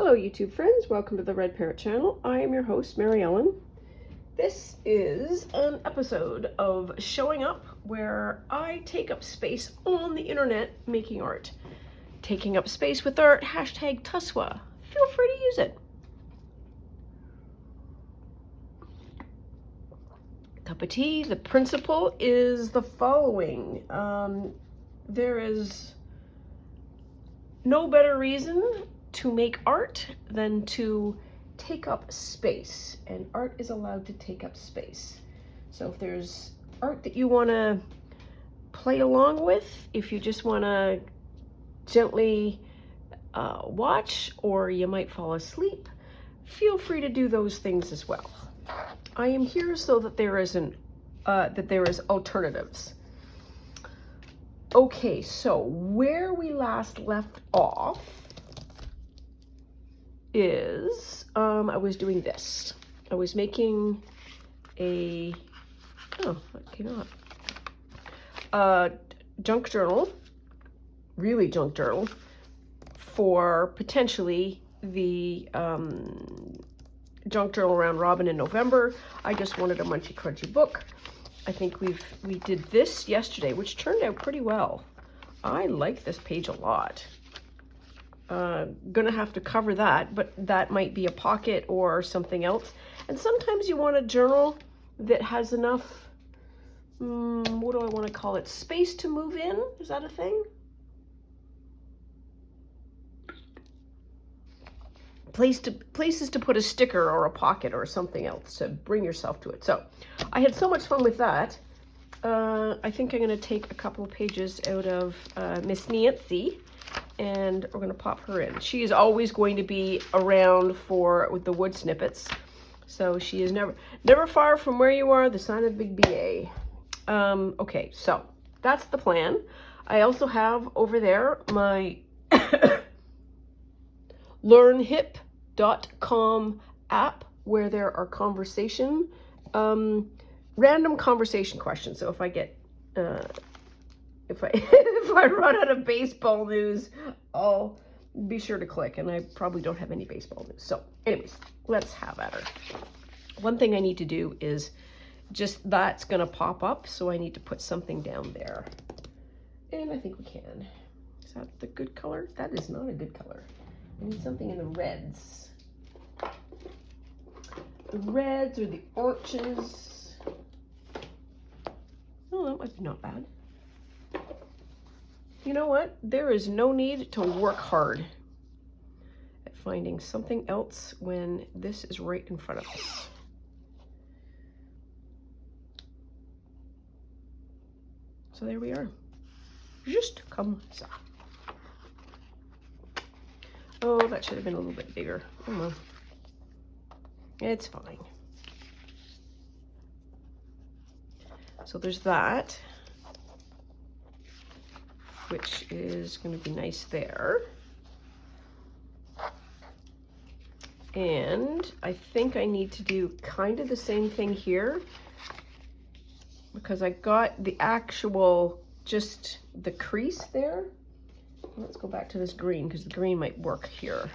Hello YouTube friends, welcome to the Red Parrot channel. I am your host, Mary Ellen. This is an episode of Showing Up where I take up space on the internet making art. Taking up space with art, hashtag TUSWA. Feel free to use it. Cup of tea. The principle is the following. There is no better reason to make art than to take up space, and art is allowed to take up space. So if there's art that you want to play along with, if you just want to gently watch, or you might fall asleep, feel free to do those things as well. I am here so that there is alternatives. Okay, so where we last left off is I was doing this. I was making a what came out? Junk journal, really junk journal, for potentially the junk journal round robin in November. I just wanted a munchy crunchy book. I think we did this yesterday, which turned out pretty well. I like this page a lot. Gonna have to cover that, but that might be a pocket or something else. And sometimes you want a journal that has enough, what do I want to call it? Space to move in? Is that a thing? Places to put a sticker or a pocket or something else to bring yourself to it. So I had so much fun with that. I think I'm going to take a couple of pages out of Miss Nancy, and we're going to pop her in. She is always going to be around with the wood snippets, so she is never far from where you are, the sign of big BA. Okay, so that's the plan. I also have over there my learnhip.com app, where there are random conversation questions. So if I get if I run out of baseball news, I'll be sure to click, and I probably don't have any baseball news. So anyways, let's have at her. One thing I need to do is that's gonna pop up, so I need to put something down there. And I think we can. Is that the good color? That is not a good color. I need something in the reds. The reds or the oranges. Oh, that might be not bad. You know what? There is no need to work hard at finding something else when this is right in front of us. So there we are. Just comme ça. Oh, that should have been a little bit bigger. Oh well. It's fine. So there's that, which is going to be nice there. And I think I need to do kind of the same thing here, because I got the actual, just the crease there. Let's go back to this green, because the green might work here.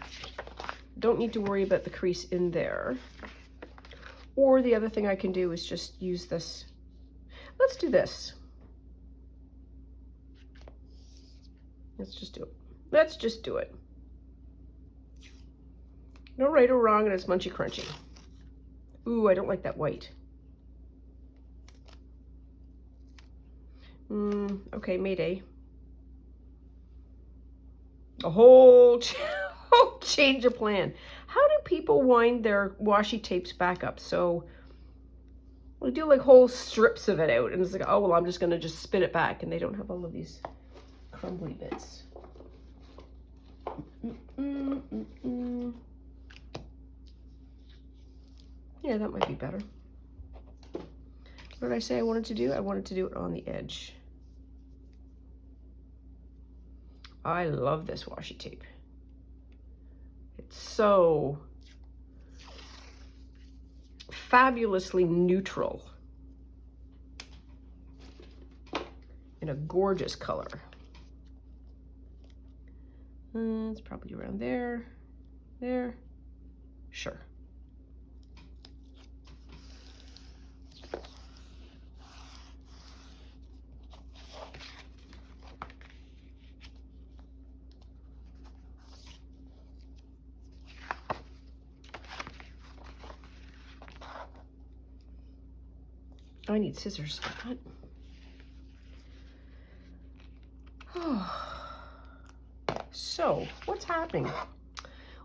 Don't need to worry about the crease in there. Or the other thing I can do is just use this. Let's do this. Let's just do it. Let's just do it. No right or wrong, and it's munchy crunchy. Ooh, I don't like that white. Okay, Mayday. A whole change of plan. How do people wind their washi tapes back up? So we do like whole strips of it out, and it's like, oh well, I'm just gonna just spin it back, and they don't have all of these crumbly bits. Yeah, that might be better. What did I say I wanted to do? I wanted to do it on the edge. I love this washi tape. It's so fabulously neutral in a gorgeous color. It's probably around there. There. Sure. I need scissors for that. So, what's happening?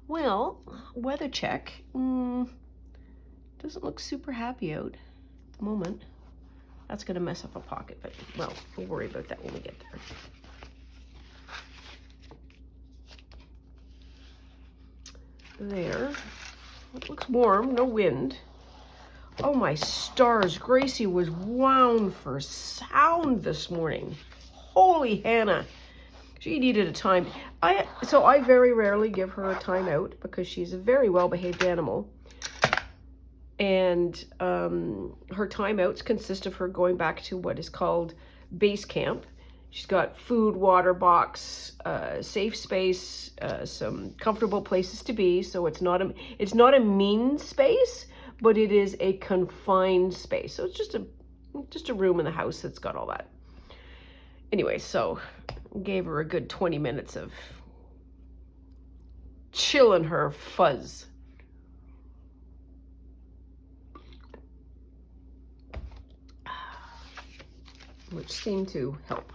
Well, weather check. Doesn't look super happy out at the moment. That's going to mess up a pocket, but, well, we'll worry about that when we get there. There. It looks warm, no wind. Oh my stars, Gracie was wound for sound this morning. Holy Hannah. She needed a time. So I very rarely give her a timeout because she's a very well-behaved animal. And her timeouts consist of her going back to what is called base camp. She's got food, water box, safe space, some comfortable places to be. So it's not a mean space, but it is a confined space. So it's just a room in the house that's got all that. Anyway, so gave her a good 20 minutes of chilling her fuzz. Which seemed to help.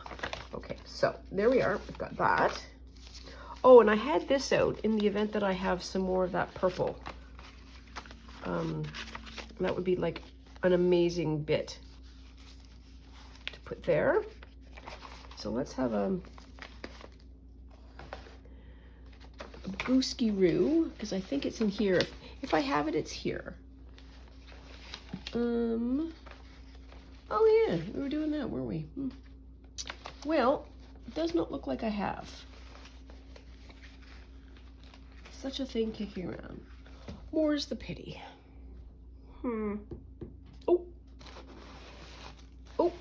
Okay, so there we are. We've got that. Oh, and I had this out in the event that I have some more of that purple. That would be like an amazing bit to put there. So let's have a Booskiroo, because I think it's in here. If I have it, it's here. Oh yeah, we were doing that, weren't we? Well, it does not look like I have. Such a thing kicking around. More's the pity. Oh. Oh.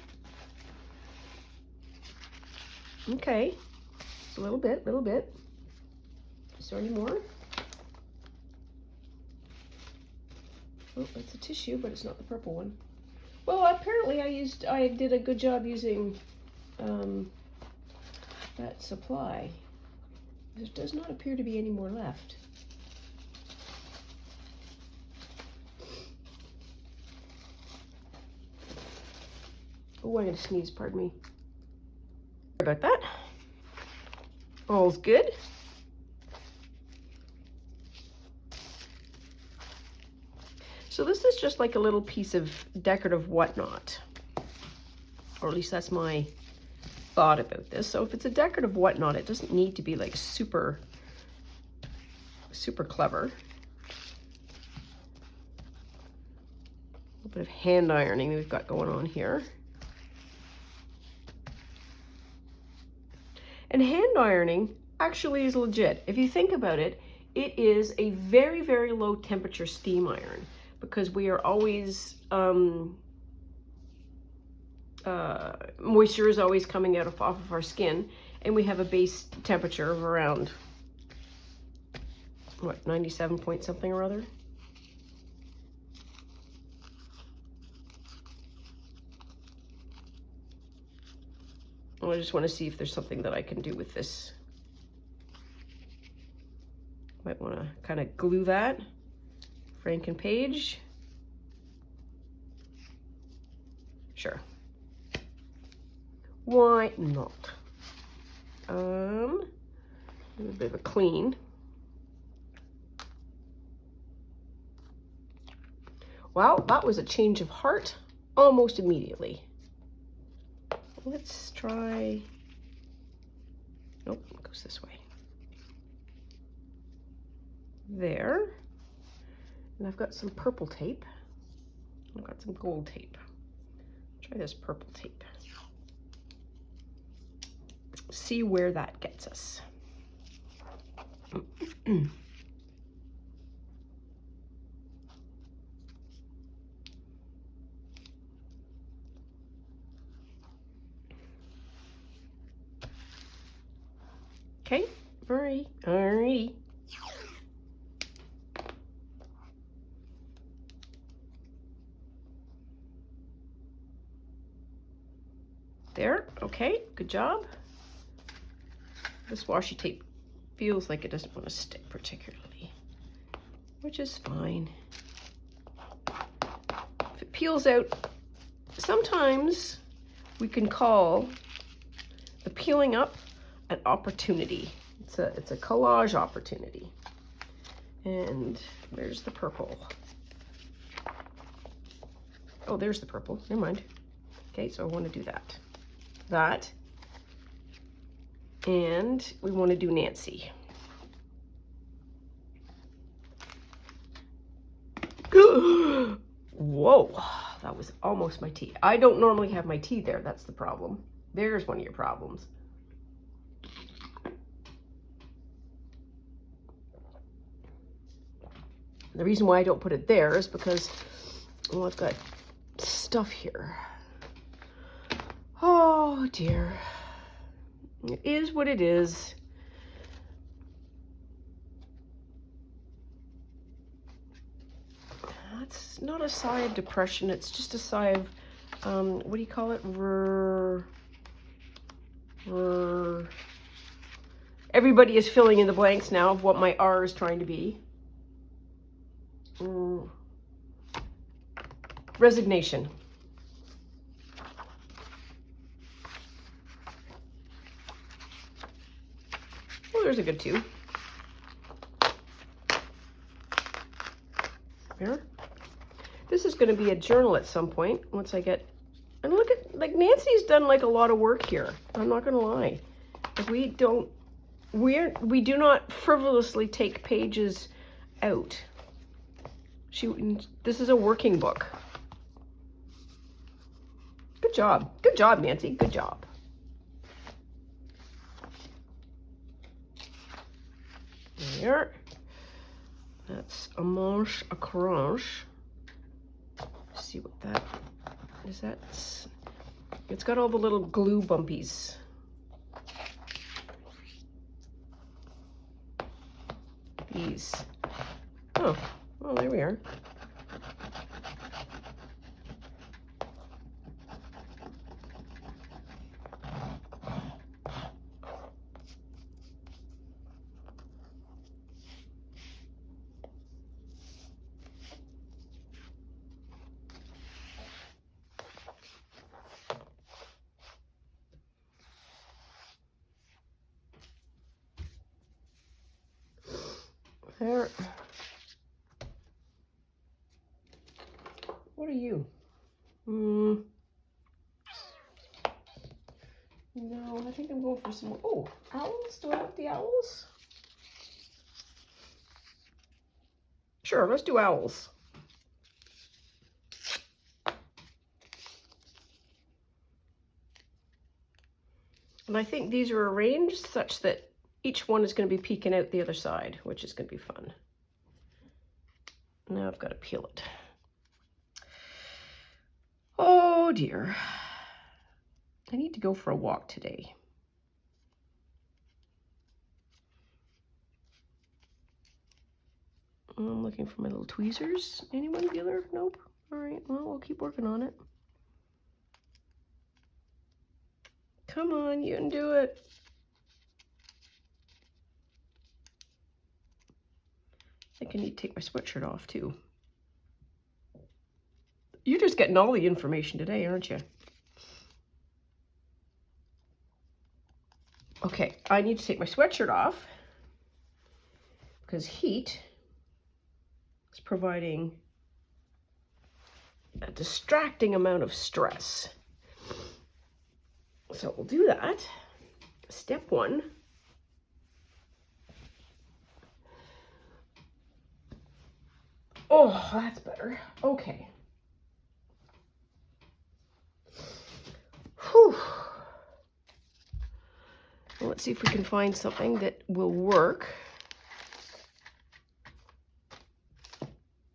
Okay. A little bit. Is there any more? Oh, that's a tissue, but it's not the purple one. Well, apparently I did a good job using that supply. There does not appear to be any more left. Oh, I'm gonna sneeze, pardon me. Sorry about that. All's good. So this is just like a little piece of decorative whatnot, or at least that's my thought about this. So if it's a decorative whatnot, it doesn't need to be like super clever. A little bit of hand ironing that we've got going on here. And hand ironing actually is legit. If you think about it, it is a very, very low temperature steam iron, because we are always, moisture is always coming off of our skin, and we have a base temperature of around, what, 97 point something or other? I just want to see if there's something that I can do with this. Might want to kind of glue that. Franken page. Sure. Why not? A little bit of a clean. Well, that was a change of heart almost immediately. Let's try, nope, it goes this way. There. And I've got some purple tape. I've got some gold tape. Try this purple tape. See where that gets us. Okay, alrighty. Okay, good job. This washi tape feels like it doesn't want to stick particularly, which is fine. If it peels out, sometimes we can call the peeling up an opportunity. It's a collage opportunity. And where's the purple? Oh, there's the purple. Never mind. Okay, so I want to do that. That. And we want to do Nancy. Whoa, that was almost my tea. I don't normally have my tea there. That's the problem. There's one of your problems. The reason why I don't put it there is because, well, I've got stuff here. Oh dear. It is what it is. That's not a sigh of depression. It's just a sigh of, what do you call it? Everybody is filling in the blanks now of what my R is trying to be. Resignation. Well, there's a good 2. There. This is going to be a journal at some point once I get, and look at, like, Nancy's done like a lot of work here. I'm not going to lie. Like, we do not frivolously take pages out. This is a working book. Good job. Good job, Nancy. Good job. There. That's a manche, a cranche. See what that is. It's got all the little glue bumpies. These. Oh, well, there we are. There. What are you? No, I think I'm going for some. Oh, owls? Do I want the owls? Sure, let's do owls. And I think these are arranged such that each one is going to be peeking out the other side, which is going to be fun. Now I've got to peel it. Oh dear. I need to go for a walk today. I'm looking for my little tweezers. Anyone dealer? Nope. All right, well, we'll keep working on it. Come on, you can do it. I think I need to take my sweatshirt off too. You're just getting all the information today, aren't you? Okay, I need to take my sweatshirt off because heat is providing a distracting amount of stress. So we'll do that. Step 1. Oh, that's better. Okay. Whew. Well, let's see if we can find something that will work.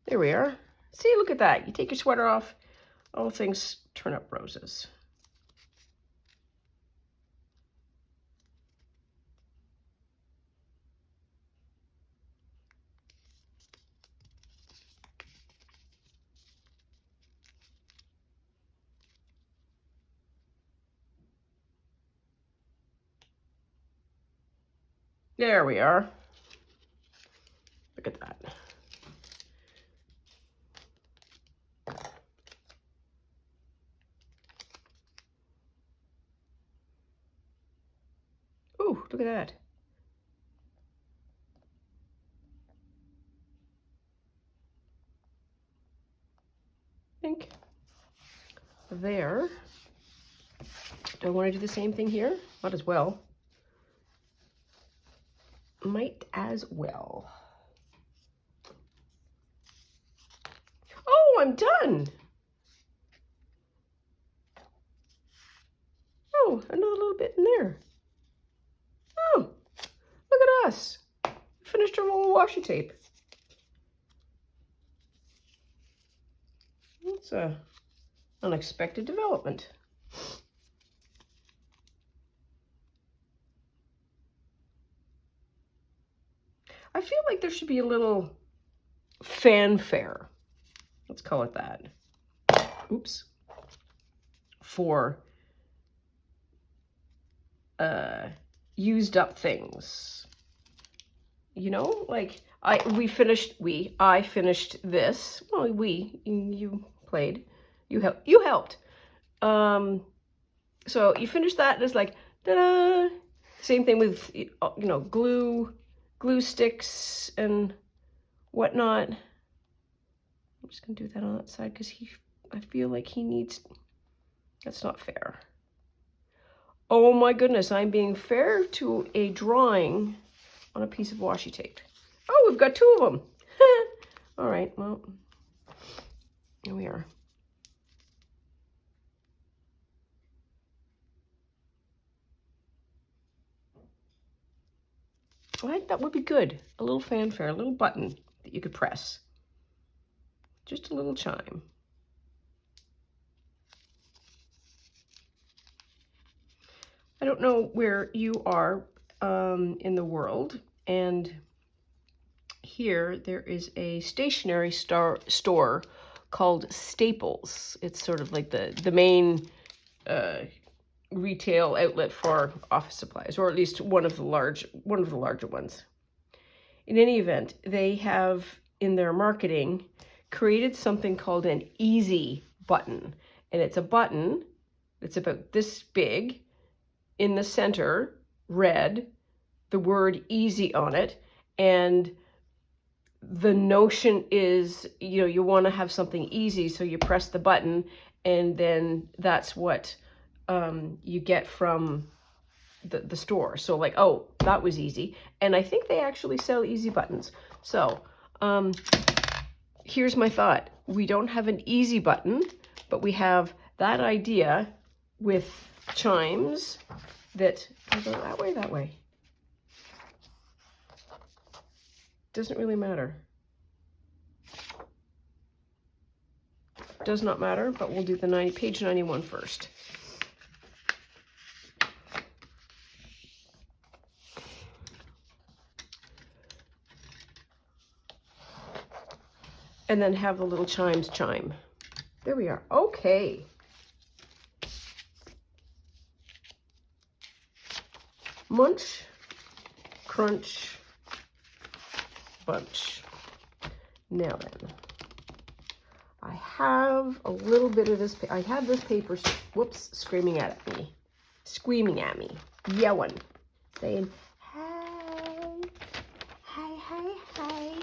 There we are. See, look at that. You take your sweater off, all things turn up roses. There we are. Look at that. Ooh, look at that. Think there. Do I want to do the same thing here? Might as well. Might as well. Oh, I'm done. Oh, another little bit in there. Oh, look at us. Finished our roll of washi tape. That's a unexpected development. I feel like there should be a little fanfare. Let's call it that. Oops. For used up things. You know, like I finished this. Well, you played. You helped. So you finished that and it's like ta-da. Same thing with glue sticks and whatnot. I'm just gonna do that on that side because I feel like he needs. That's not fair. Oh my goodness, I'm being fair to a drawing on a piece of washi tape. Oh, we've got 2 of them. All right, well, here we are. I think that would be good. A little fanfare, a little button that you could press. Just a little chime. I don't know where you are in the world, and here there is a stationery store called Staples. It's sort of like the main retail outlet for office supplies, or at least one of the larger ones. In any event, they have in their marketing created something called an easy button, and it's a button that's about this big. In the center, red, the word easy on it, and the notion is, you want to have something easy, so you press the button, and then that's what you get from the store. So like, oh, that was easy. And I think they actually sell easy buttons. So here's my thought. We don't have an easy button, but we have that idea with chimes that go that way. Doesn't really matter. Does not matter, but we'll do the page 91 first. And then have the little chimes chime. There we are. Okay. Munch, crunch, bunch. Now then, I have a little bit of this. I have this paper, whoops, screaming at me, yelling, saying, hey, hey, hey, hey.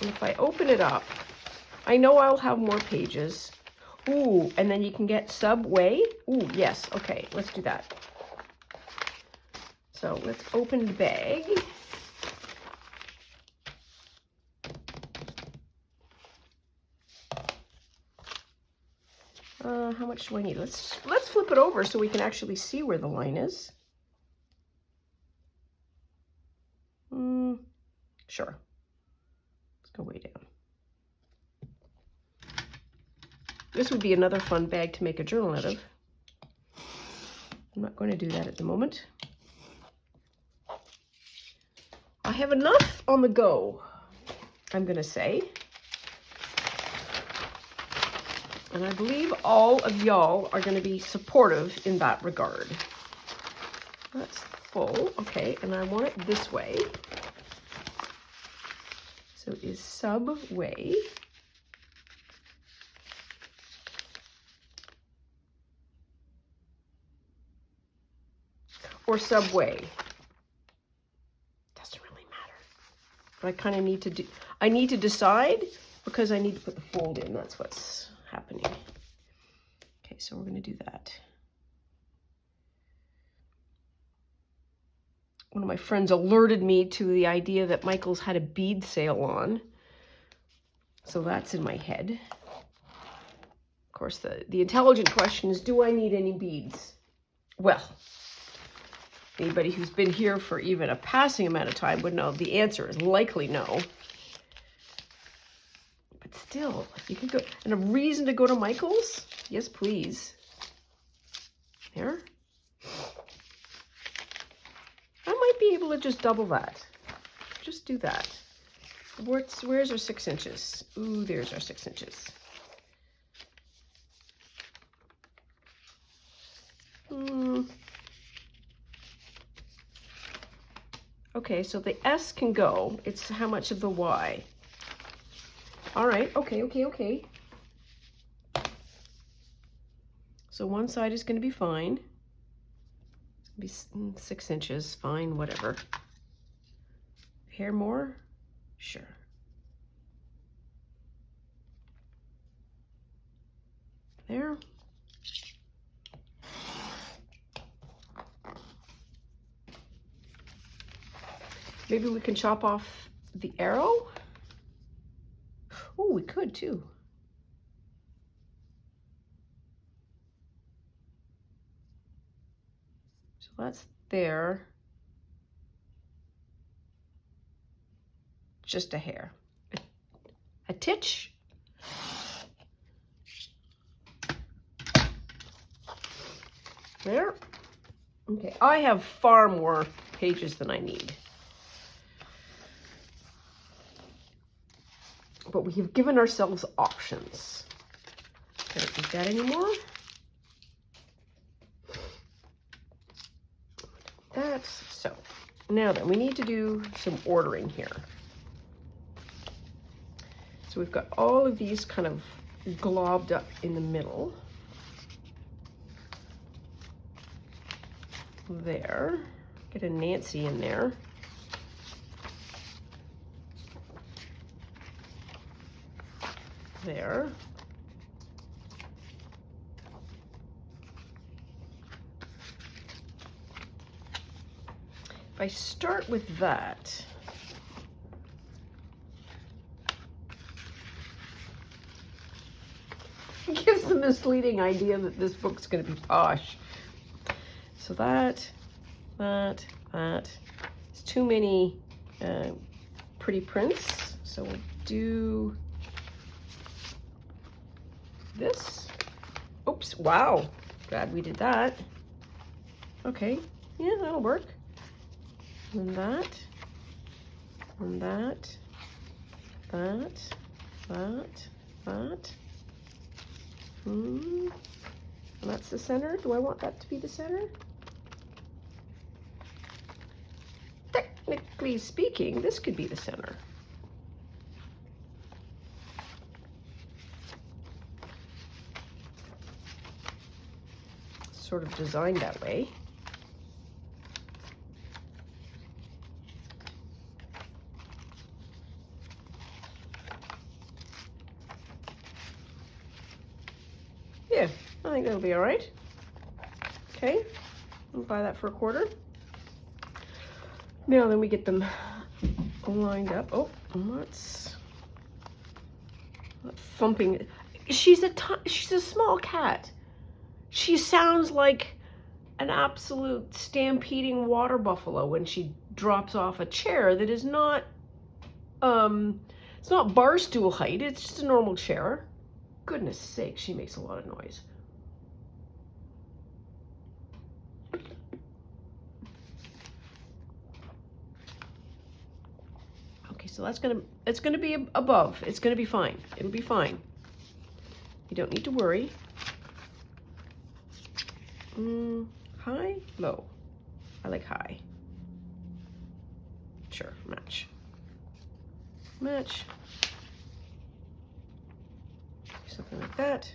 And if I open it up, I know I'll have more pages. Ooh, and then you can get Subway. Ooh, yes. Okay, let's do that. So let's open the bag. How much do I need? Let's flip it over so we can actually see where the line is. Sure. Let's go way down. This would be another fun bag to make a journal out of. I'm not going to do that at the moment. I have enough on the go, I'm going to say. And I believe all of y'all are going to be supportive in that regard. That's full. Okay, and I want it this way. So it is Subway. Or Subway. Doesn't really matter. But I kind of need to do, I need to decide because I need to put the fold in. That's what's happening. Okay, so we're going to do that. One of my friends alerted me to the idea that Michael's had a bead sale on. So that's in my head. Of course, the intelligent question is, do I need any beads? Well, anybody who's been here for even a passing amount of time would know the answer is likely no. But still, you could go, and a reason to go to Michael's? Yes, please. There. I might be able to just double that. Just do that. Where's our 6 inches? Ooh, there's our 6 inches. Okay, so the S can go. It's how much of the Y? All right, okay. So one side is going to be fine. It's going to be 6 inches, fine, whatever. Hair more? Sure. There. Maybe we can chop off the arrow. Oh, we could too. So that's there. Just a hair. A titch. There. Okay, I have far more pages than I need. But we have given ourselves options. Don't need that anymore. That's so. Now then, we need to do some ordering here. So we've got all of these kind of globbed up in the middle. There. Get a Nancy in there. There. If I start with that, it gives the misleading idea that this book's going to be posh. So that. It's too many pretty prints. So we'll do this. Oops, wow. Glad we did that. Okay, yeah, that'll work. And that. And that's the center. Do I want that to be the center? Technically speaking, this could be the center. Sort of designed that way. Yeah, I think that'll be all right. Okay, I'll buy that for $1/4. Now then we get them lined up. Oh, what's thumping? She's a small cat. She sounds like an absolute stampeding water buffalo when she drops off a chair that is not, it's not bar stool height, it's just a normal chair. Goodness sake, she makes a lot of noise. Okay, so it's gonna be above. It's gonna be fine. It'll be fine. You don't need to worry. High, low. I like high. Sure, match. Match. Something like that.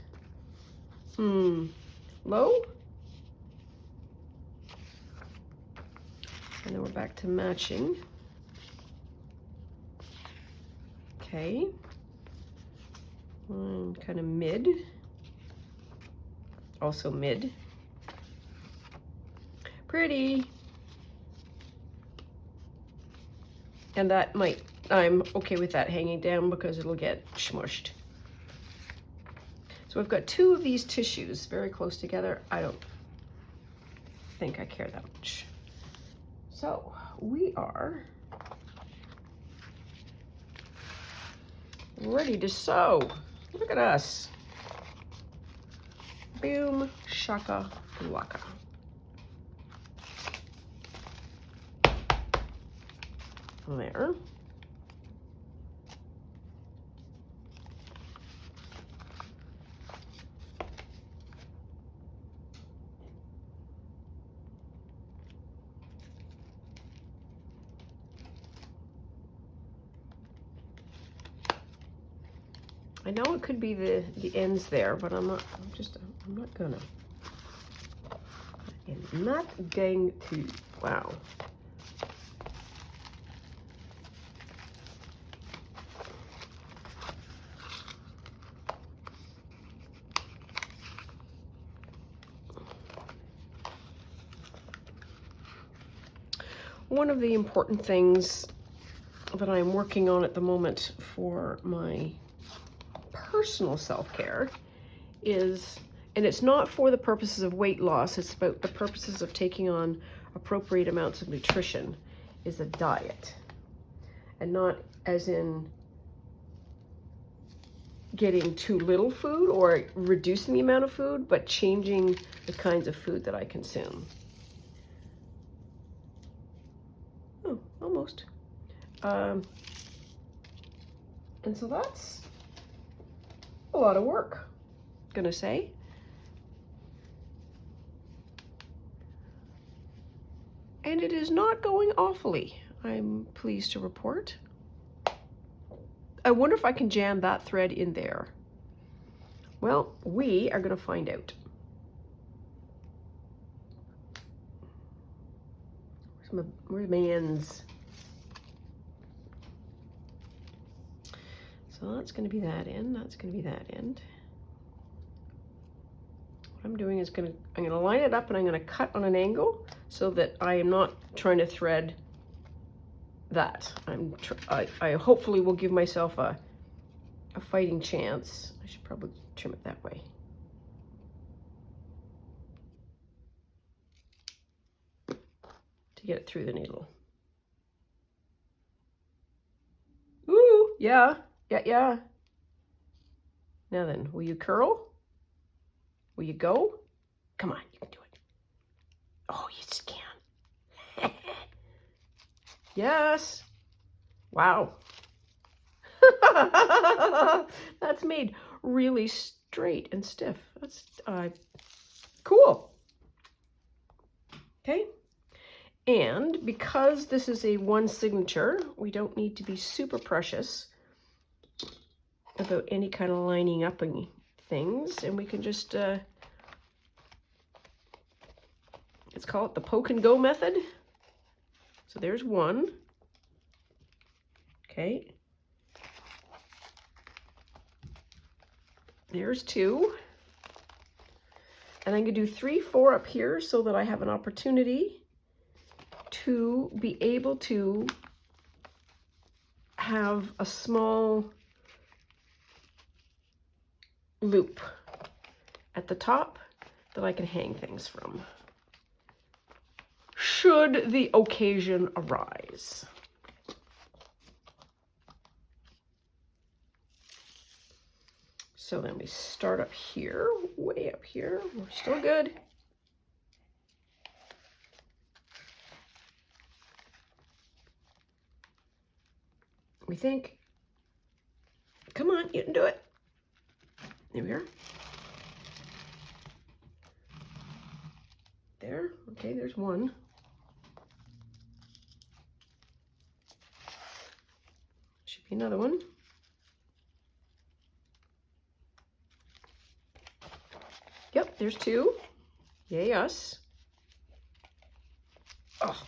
Low. And then we're back to matching. Okay. Kind of mid. Also mid. Pretty. And that might, I'm okay with that hanging down because it'll get smushed. So we've got two of these tissues very close together. I don't think I care that much. So we are ready to sew. Look at us. Boom, shaka, laka. There. I know it could be the ends there, but I'm not gonna. I'm not going to. Wow. One of the important things that I'm working on at the moment for my personal self-care is, and it's not for the purposes of weight loss, it's about the purposes of taking on appropriate amounts of nutrition, is a diet. And not as in getting too little food or reducing the amount of food, but changing the kinds of food that I consume. Oh, almost. And so that's a lot of work, gonna say. And it is not going awfully, I'm pleased to report. I wonder if I can jam that thread in there. Well, we are gonna find out. Where's my ends? So that's going to be that end. That's going to be that end. What I'm doing is I'm going to line it up and I'm going to cut on an angle so that I am not trying to thread that. I hopefully will give myself a fighting chance. I should probably trim it that way. To get it through the needle. Ooh, yeah. Yeah. Now then, will you curl? Will you go? Come on, you can do it. Oh, you just can. Yes. Wow. That's made really straight and stiff. That's cool. Okay. And because this is a one signature, we don't need to be super precious about any kind of lining up and things, and we can just let's call it the poke and go method. So there's one. Okay. There's two. And I'm going to do 3, 4 up here so that I have an opportunity to be able to have a small loop at the top that I can hang things from, should the occasion arise. So then we start up here, way up here. We're still good. We think, come on, you can do it. There we are. There. Okay, there's one. Should be another one. Yep, there's two. Yay, us. Oh.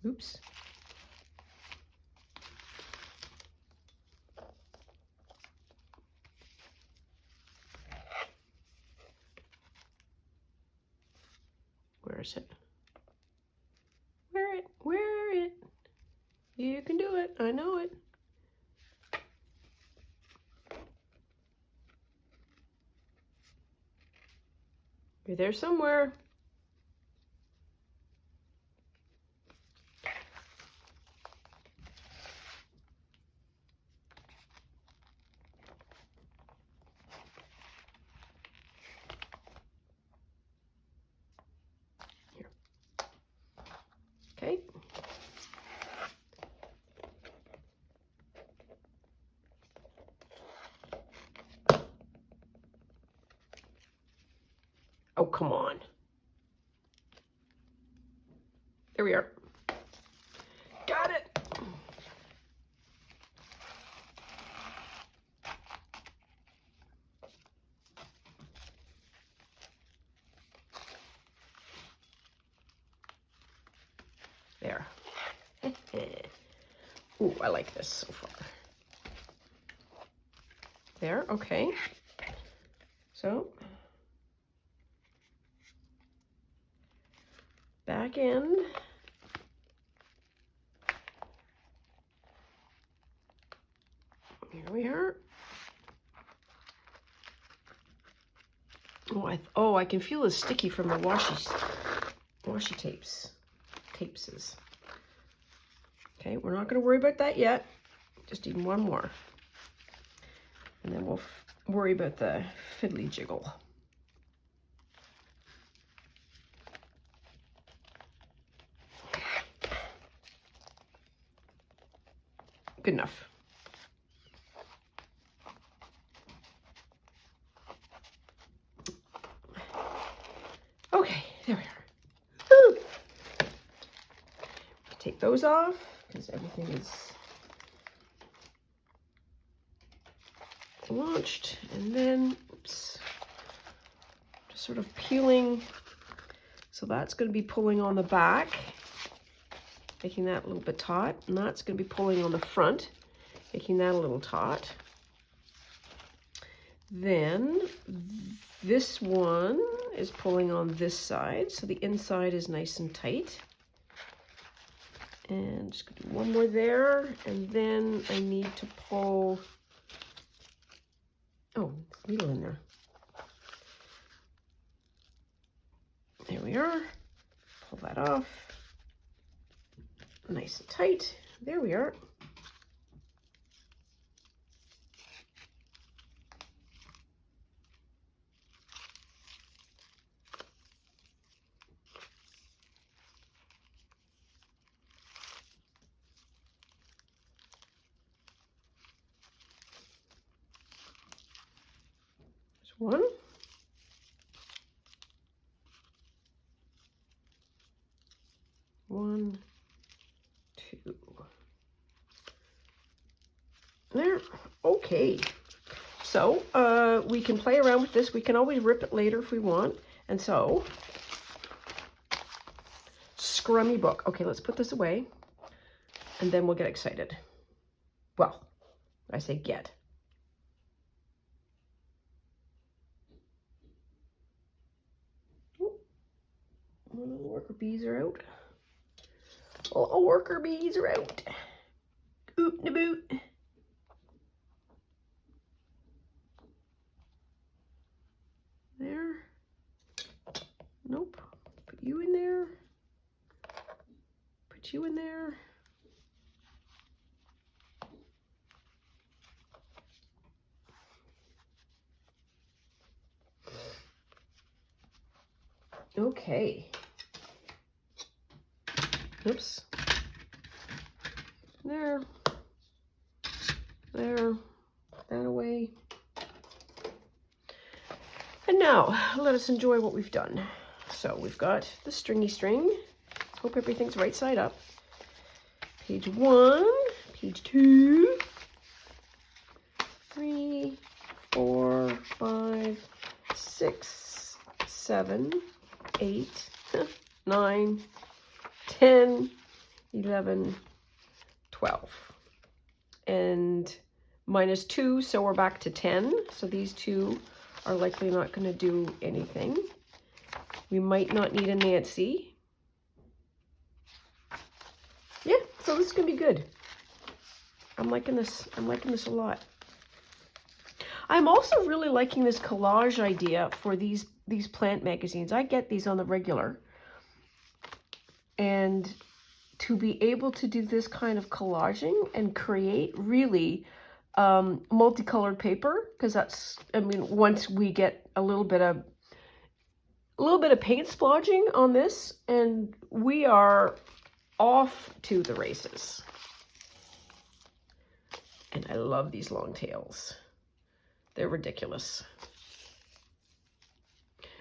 Oops. Where is it? Wear it. You can do it. I know it. You're there somewhere. Here. Okay. Oh, come on. There we are. Got it. There. Ooh, I like this so far. There, okay. So, back in. Here we are. Oh, I can feel the sticky from the washi tapes. Tapeses. Okay, we're not going to worry about that yet. Just need one more. And then we'll worry about the fiddly jiggle. Good enough. Okay, there we are. Woo! Take those off because everything is launched, and then oops, just sort of peeling. So that's going to be pulling on the back, making that a little bit taut, and that's going to be pulling on the front, making that a little taut. Then this one is pulling on this side, so the inside is nice and tight. And just gonna do one more there, and then I need to pull. Oh, needle in there. There we are. Pull that off. Nice and tight. There we are. One. One, two. There. Okay. So we can play around with this. We can always rip it later if we want. And so, scrummy book. Okay, let's put this away. And then we'll get excited. Well, I say get. One of the worker bees are out. All worker bees are out. Oot and a boot. There. Nope. Put you in there. Put you in there. Okay. Oops. There. There. that away. And now, let us enjoy what we've done. So we've got the stringy string. Let's hope everything's right side up. Page 1, page 2, 3, 4, 5, 6, 7, 8, 9, 10, 11, 12. And minus 2, so we're back to 10. So these two are likely not going to do anything. We might not need a Nancy. Yeah, so this is going to be good. I'm liking this. I'm liking this a lot. I'm also really liking this collage idea for these plant magazines. I get these on the regular. And to be able to do this kind of collaging and create really multicolored paper, because that's, I mean, once we get a little bit of paint splodging on this, and we are off to the races. And I love these long tails. They're ridiculous.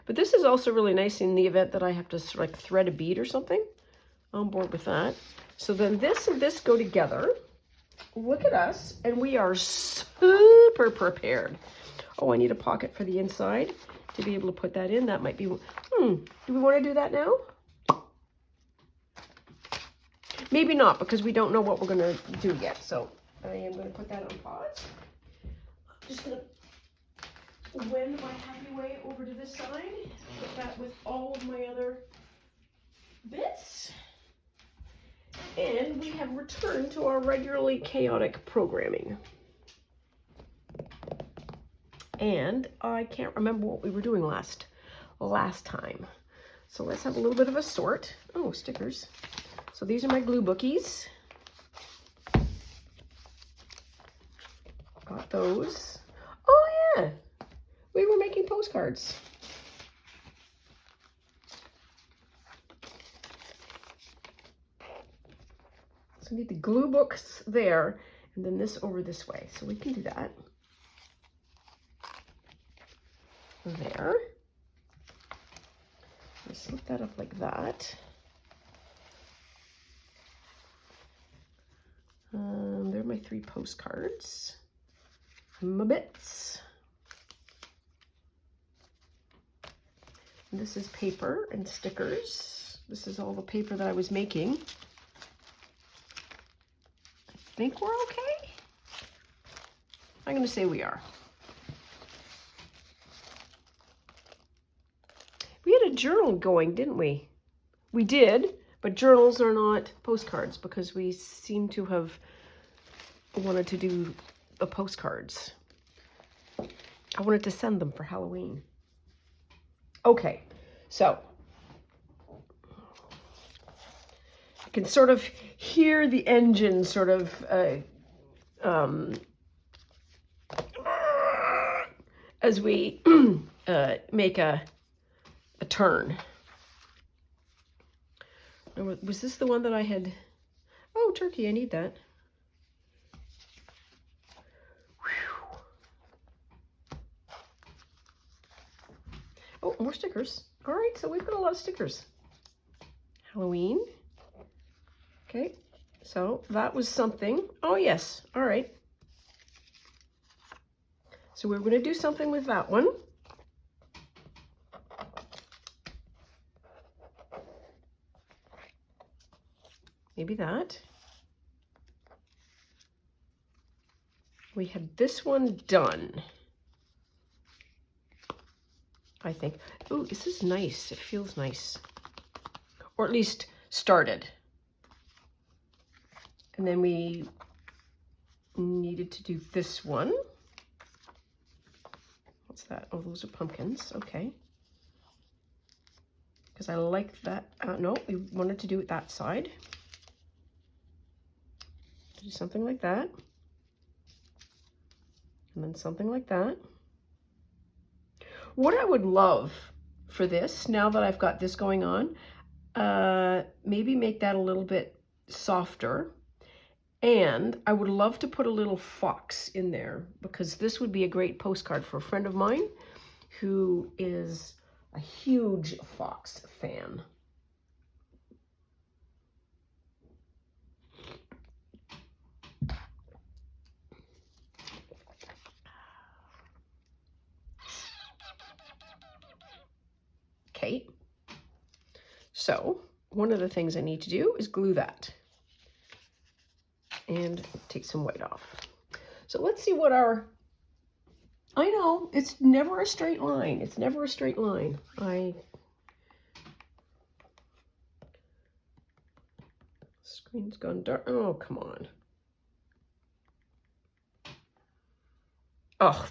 But this is also really nice in the event that I have to like thread a bead or something. I'm on board with that. So then this and this go together. Look at us, and we are super prepared. Oh, I need a pocket for the inside to be able to put that in. That might be, do we want to do that now? Maybe not, because we don't know what we're going to do yet. So I am going to put that on pause. I'm just going to wend my happy way over to this side. Put that with all of my other bits. And we have returned to our regularly chaotic programming. And I can't remember what we were doing last time. So let's have a little bit of a sort. Oh, stickers. So these are my glue bookies. Got those. Oh yeah, we were making postcards. So we need the glue books there, and then this over this way. So we can do that. There. Slip that up like that. There are my 3 postcards. My bits. And this is paper and stickers. This is all the paper that I was making. I think we're okay. I'm going to say we are. We had a journal going, didn't we? We did, but journals are not postcards because we seem to have wanted to do the postcards. I wanted to send them for Halloween. Okay, so I can sort of hear the engine sort of as we make a turn. Was this the one that I had? Oh, turkey, I need that. Whew. Oh, more stickers. All right, so we've got a lot of stickers. Halloween. Okay, so that was something. Oh, yes. All right. So we're going to do something with that one. Maybe that. We had this one done, I think. Ooh, this is nice. It feels nice. Or at least started. And then we needed to do this one. What's that? Oh, those are pumpkins. Okay. Because I like that. No, we wanted to do it that side. Do something like that. And then something like that. What I would love for this, now that I've got this going on, maybe make that a little bit softer And I would love to put a little fox in there because this would be a great postcard for a friend of mine who is a huge fox fan. Okay. So one of the things I need to do is glue that and take some white off. So let's see what our, I know it's never a straight line. It's never a straight line. Screen's gone dark. Oh, come on. Oh,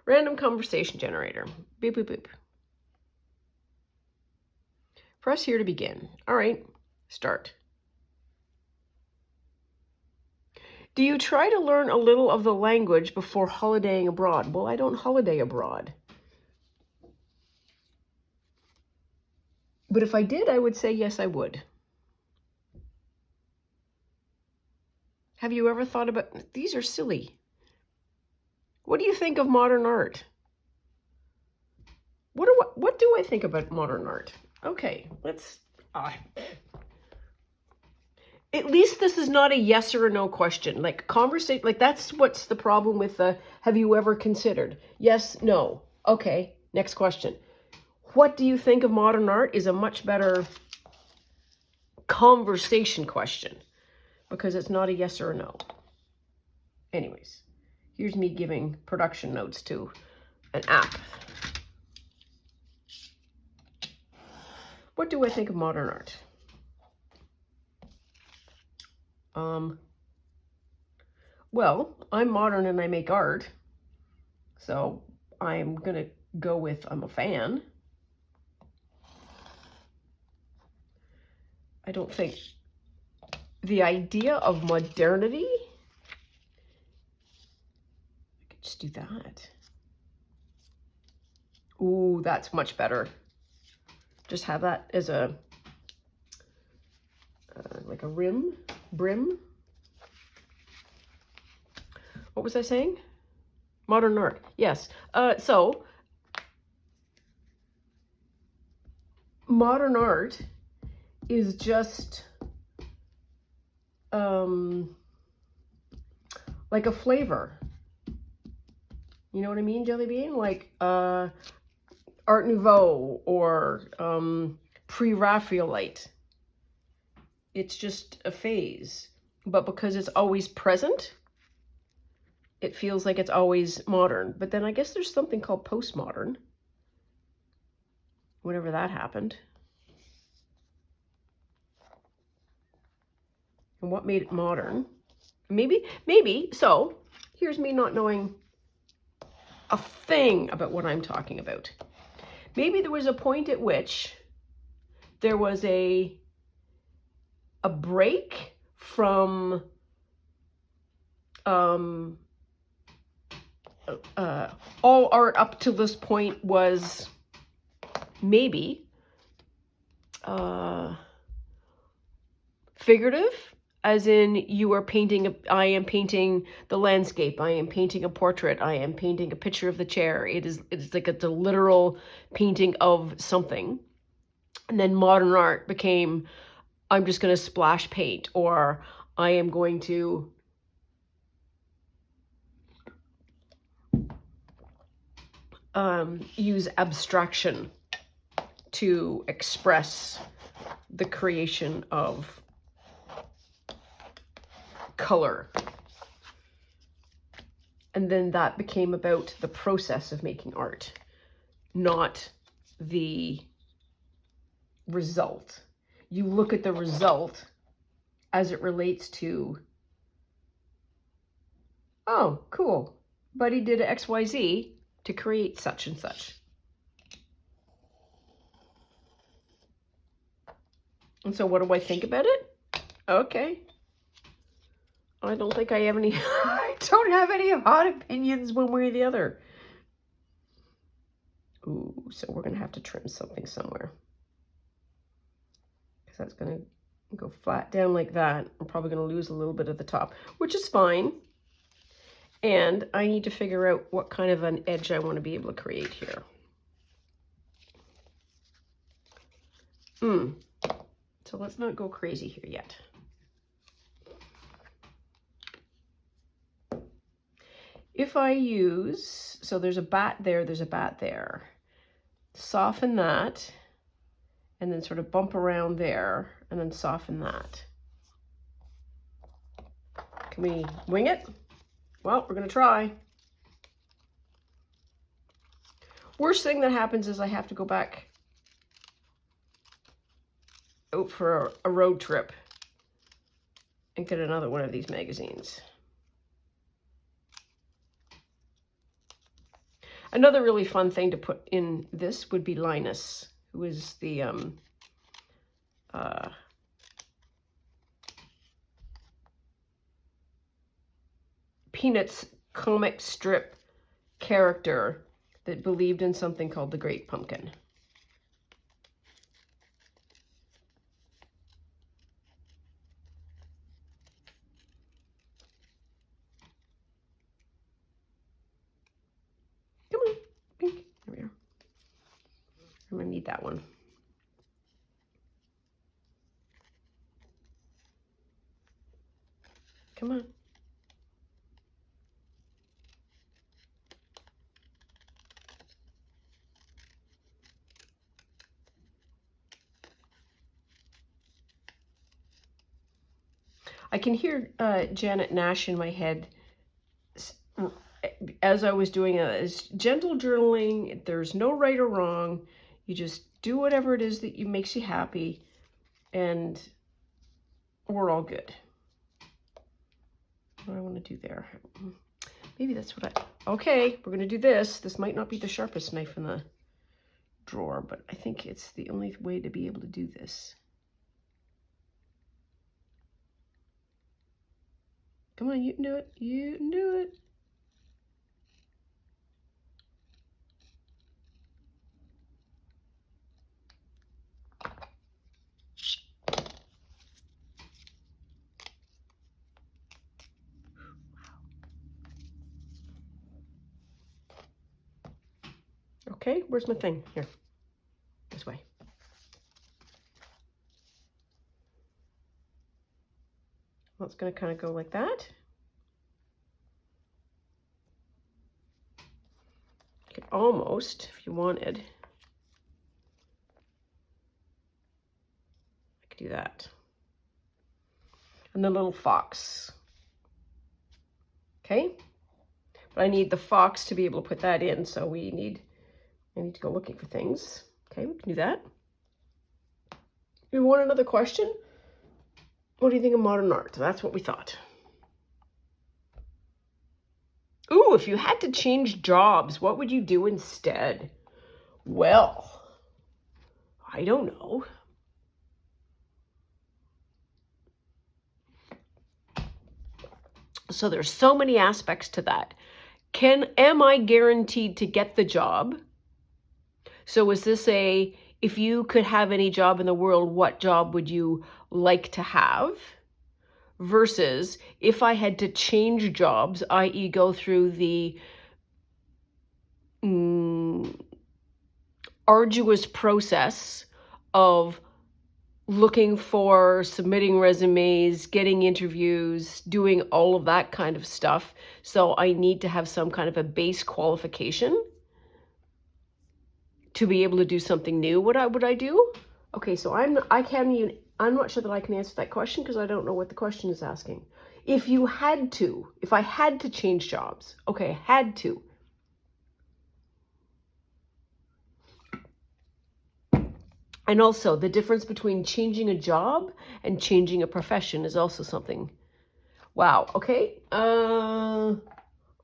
random conversation generator. Beep, beep, beep. Press here to begin. All right, start. Do you try to learn a little of the language before holidaying abroad? Well, I don't holiday abroad. But if I did, I would say yes, I would. Have you ever thought about, these are silly. What do you think of modern art? What do I think about modern art? Okay, let's, at least this is not a yes or a no question. Like conversation, like that's what's the problem with the, have you ever considered? Yes, no. Okay, next question. What do you think of modern art is a much better conversation question because it's not a yes or a no. Anyways, here's me giving production notes to an app. What do I think of modern art? Well, I'm modern and I make art, so I'm gonna go with I'm a fan. I don't think the idea of modernity, I could just do that. Ooh, that's much better. Just have that as a, like a brim. What was I saying? Modern art, yes. So, modern art is just like a flavor. You know what I mean, Jelly Bean? Like Art Nouveau or Pre-Raphaelite. It's just a phase. But because it's always present, it feels like it's always modern. But then I guess there's something called postmodern. Whenever that happened. And what made it modern? Maybe, so here's me not knowing a thing about what I'm talking about. Maybe there was a point at which there was a break from all art up to this point was maybe figurative, as in you are painting, I am painting the landscape, I am painting a portrait, I am painting a picture of the chair. It's like a literal painting of something. And then modern art became, I'm just going to splash paint, or I am going to use abstraction to express the creation of color. And then that became about the process of making art, not the result. You look at the result as it relates to, oh, cool, Buddy did XYZ to create such and such. And so what do I think about it? Okay. I don't think I have any, I don't have any hot opinions one way or the other. Ooh, so we're going to have to trim something somewhere. Because that's going to Go flat down like that. I'm probably going to lose a little bit of the top, which is fine. And I need to figure out what kind of an edge I want to be able to create here. So let's not go crazy here yet. If I use, so there's a bat there, there's a bat there. Soften that, and then sort of bump around there, and then soften that. Can we wing it? Well, we're going to try. Worst thing that happens is I have to go back out for a road trip and get another one of these magazines. Another really fun thing to put in this would be Linus, who is the Peanuts comic strip character that believed in something called the Great Pumpkin. Come on, pink. There we are. I'm gonna need that one. Come on. I can hear Janet Nash in my head as I was doing this gentle journaling. There's no right or wrong. You just do whatever it is that makes you happy, and we're all good. What do I want to do there? Maybe that's what okay, we're going to do this. This might not be the sharpest knife in the drawer, but I think it's the only way to be able to do this. Come on, you can do it. You can do it. Okay, where's my thing? Here, this way. Well, it's going to kind of go like that. You could almost, if you wanted, I could do that. And the little fox. Okay, but I need the fox to be able to put that in, so I need to go looking for things. Okay, we can do that. You want another question? What do you think of modern art? That's what we thought. Ooh, if you had to change jobs, what would you do instead? Well, I don't know. So there's so many aspects to that. Am I guaranteed to get the job? So is this if you could have any job in the world, what job would you like to have? Versus if I had to change jobs, i.e. go through the arduous process of looking for, submitting resumes, getting interviews, doing all of that kind of stuff. So I need to have some kind of a base qualification to be able to do something new. What would I do? Okay, so I'm not sure that I can answer that question because I don't know what the question is asking. If I had to change jobs, okay, had to. And also the difference between changing a job and changing a profession is also something. Wow, okay. I'm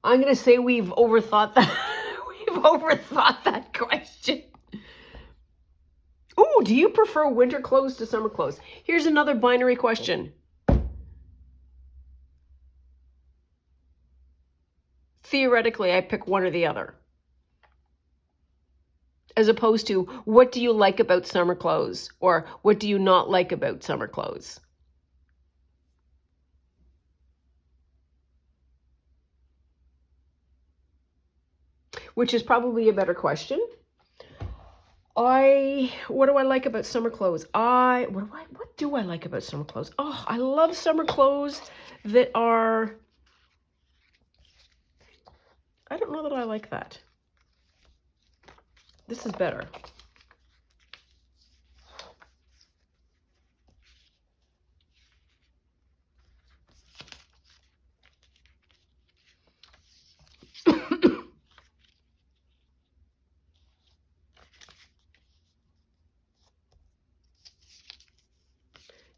going to say we've overthought that. We've overthought that question. Ooh, do you prefer winter clothes to summer clothes? Here's another binary question. Theoretically, I pick one or the other. as opposed to what do you like about summer clothes or what do you not like about summer clothes? Which is probably a better question. What do I like about summer clothes? What do I like about summer clothes? Oh, I love summer clothes that are, I don't know that I like that. This is better.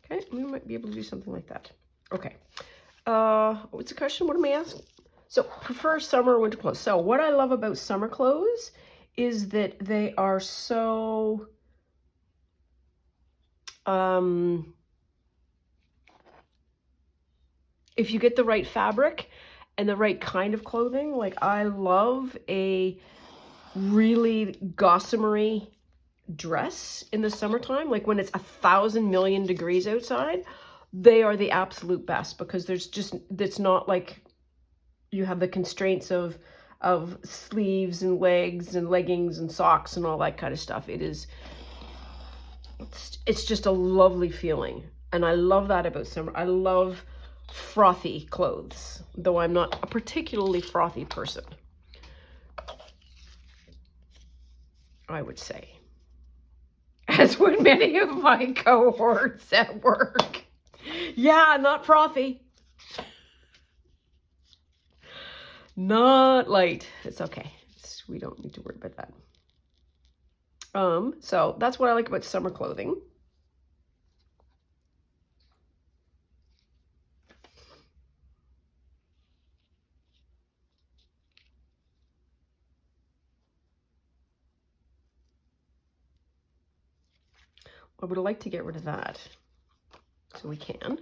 Okay, we might be able to do something like that. Okay. What's the question? What am I asking? So, prefer summer or winter clothes. So, what I love about summer clothes is that they are so if you get the right fabric and the right kind of clothing, like I love a really gossamery dress in the summertime, like when it's 1,000,000,000 degrees outside, they are the absolute best because it's not like you have the constraints of sleeves and legs and leggings and socks and all that kind of stuff. It's just a lovely feeling. And I love that about summer. I love frothy clothes, though I'm not a particularly frothy person, I would say. As would many of my cohorts at work. Yeah, not frothy. Not light. It's okay. We don't need to worry about that. So that's what I like about summer clothing. I would like to get rid of that. So we can.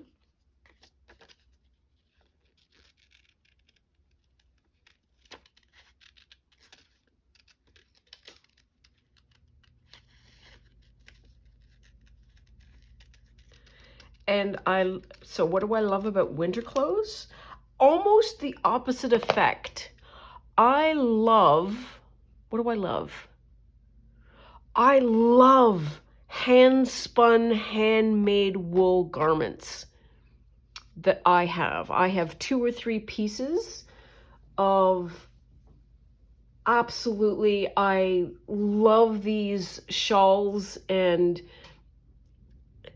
And so what do I love about winter clothes? Almost the opposite effect. What do I love? I love hand-spun, handmade wool garments that I have. I have 2 or 3 pieces of absolutely, I love these shawls, and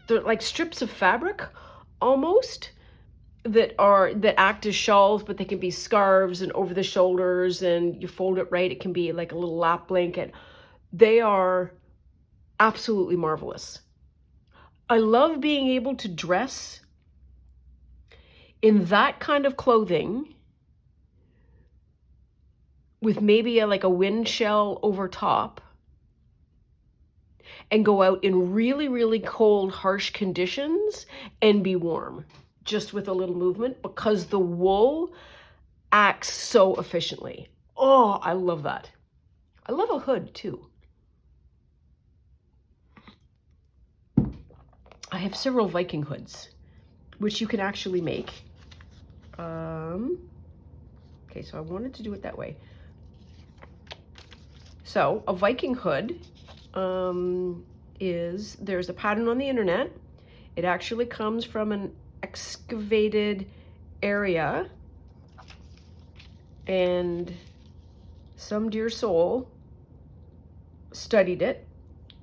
they're like strips of fabric almost that act as shawls, but they can be scarves and over the shoulders, and you fold it right, it can be like a little lap blanket. They are absolutely marvelous. I love being able to dress in that kind of clothing with maybe like a wind shell over top and go out in really, really cold, harsh conditions and be warm just with a little movement because the wool acts so efficiently. Oh, I love that. I love a hood too. I have several Viking hoods, which you can actually make. Okay, so I wanted to do it that way. So a Viking hood there's a pattern on the internet. It actually comes from an excavated area, and some dear soul studied it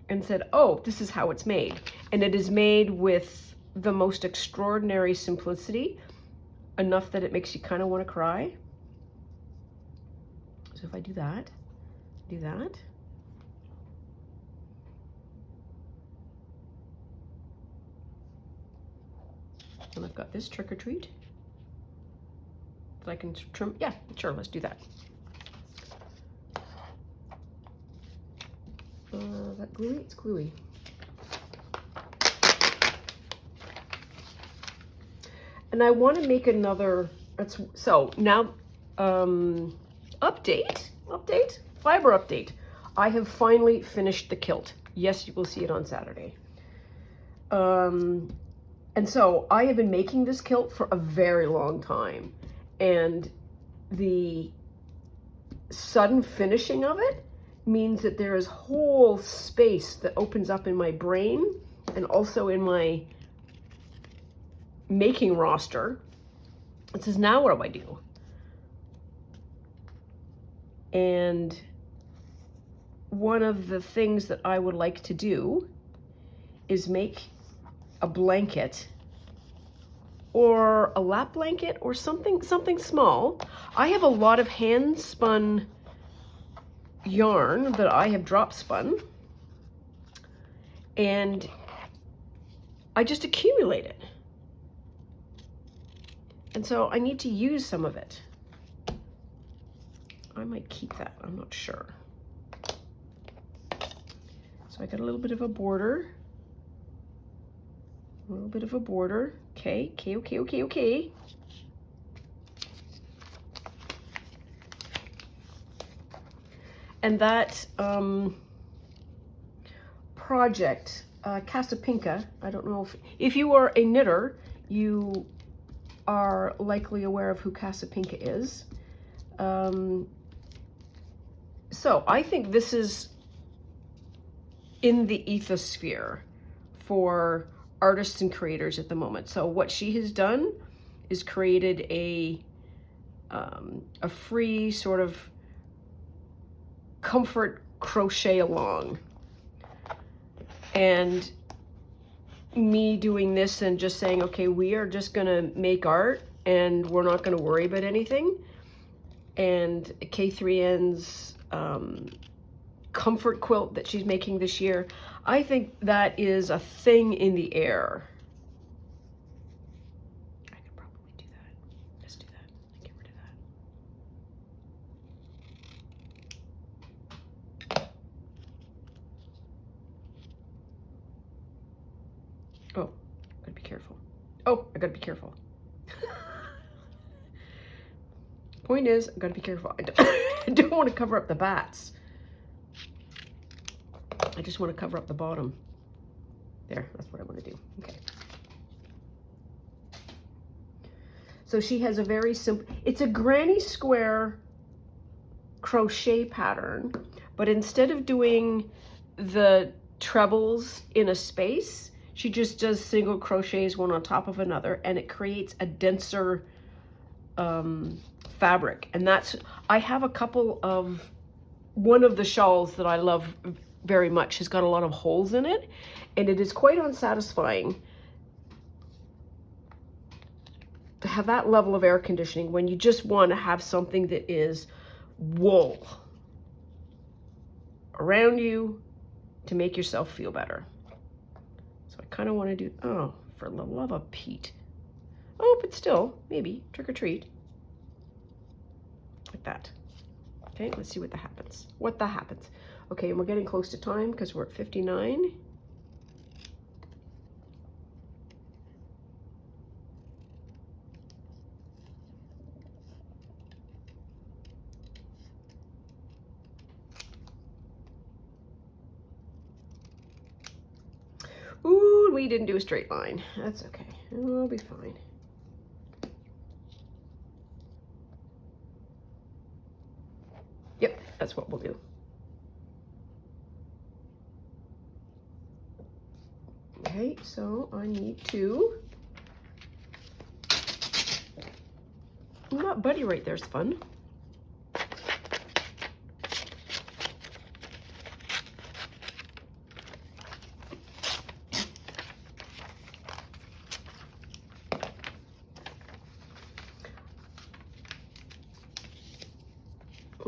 and said, oh, this is how it's made. And it is made with the most extraordinary simplicity, enough that it makes you kind of want to cry. So if I do that, and I've got this trick or treat that I can trim. Yeah, sure, let's do that. That gluey? It's gluey. And I want to make another, so now, update, fiber update. I have finally finished the kilt. Yes, you will see it on Saturday. And so I have been making this kilt for a very long time. And the sudden finishing of it means that there is whole space that opens up in my brain and also in my making roster. It says, now what do I do? And one of the things that I would like to do is make a blanket or a lap blanket or something small. I have a lot of hand spun yarn that I have drop spun, and I just accumulate it. And so I need to use some of it. I might keep that, I'm not sure. So I got a little bit of a border. A little bit of a border. Okay. And that project, Casapinka, I don't know if you are a knitter, you are likely aware of who Casapinka is. So I think this is in the ethosphere for artists and creators at the moment. So what she has done is created a free sort of comfort crochet along. And me doing this and just saying, okay, we are just gonna make art and we're not gonna worry about anything. And K3N's comfort quilt that she's making this year, I think that is a thing in the air. I could probably do that. Let's do that. Get rid of that. Oh, gotta be careful. Oh, I gotta be careful. Point is, I gotta be careful. I don't want to cover up the bats. I just want to cover up the bottom. There, that's what I want to do. Okay. So she has a very simple, it's a granny square crochet pattern, but instead of doing the trebles in a space, she just does single crochets one on top of another, and it creates a denser fabric. And that's, I have a couple of, one of the shawls that I love very much has got a lot of holes in it, and it is quite unsatisfying to have that level of air conditioning when you just want to have something that is wool around you to make yourself feel better. So I kind of want to do, oh, for the love of Pete. Oh, but still, maybe trick or treat. Like that. Okay, let's see what that happens. Okay, and we're getting close to time because we're at 59. Ooh, we didn't do a straight line. That's okay. We'll be fine. Yep, that's what we'll do. Okay, so I need to, that buddy right there's fun.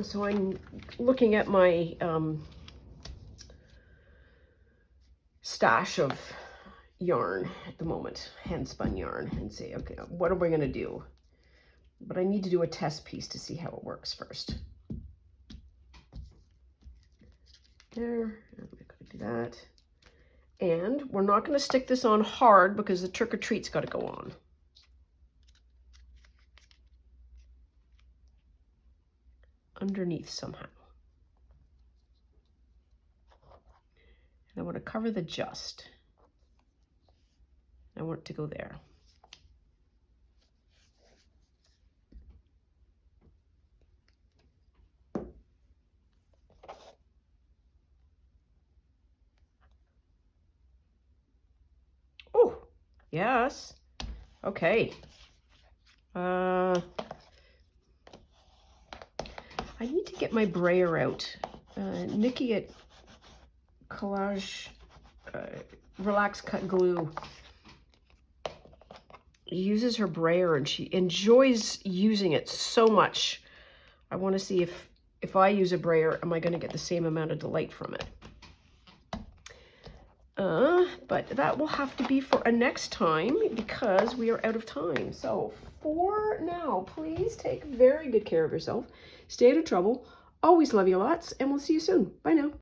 So I'm looking at my stash of yarn at the moment, hand spun yarn, and say, okay, what are we gonna do? But I need to do a test piece to see how it works first. There, I'm gonna do that. And we're not gonna stick this on hard because the trick or treat's gotta go on. Underneath somehow. I want to cover the just. I want it to go there. Oh, yes. Okay. I need to get my brayer out. Nikki at Collage Relax Cut Glue uses her brayer and she enjoys using it so much. I want to see if I use a brayer, am I going to get the same amount of delight from it? But that will have to be for a next time because we are out of time. So for now, please take very good care of yourself. Stay out of trouble. Always love you lots, and we'll see you soon. Bye now.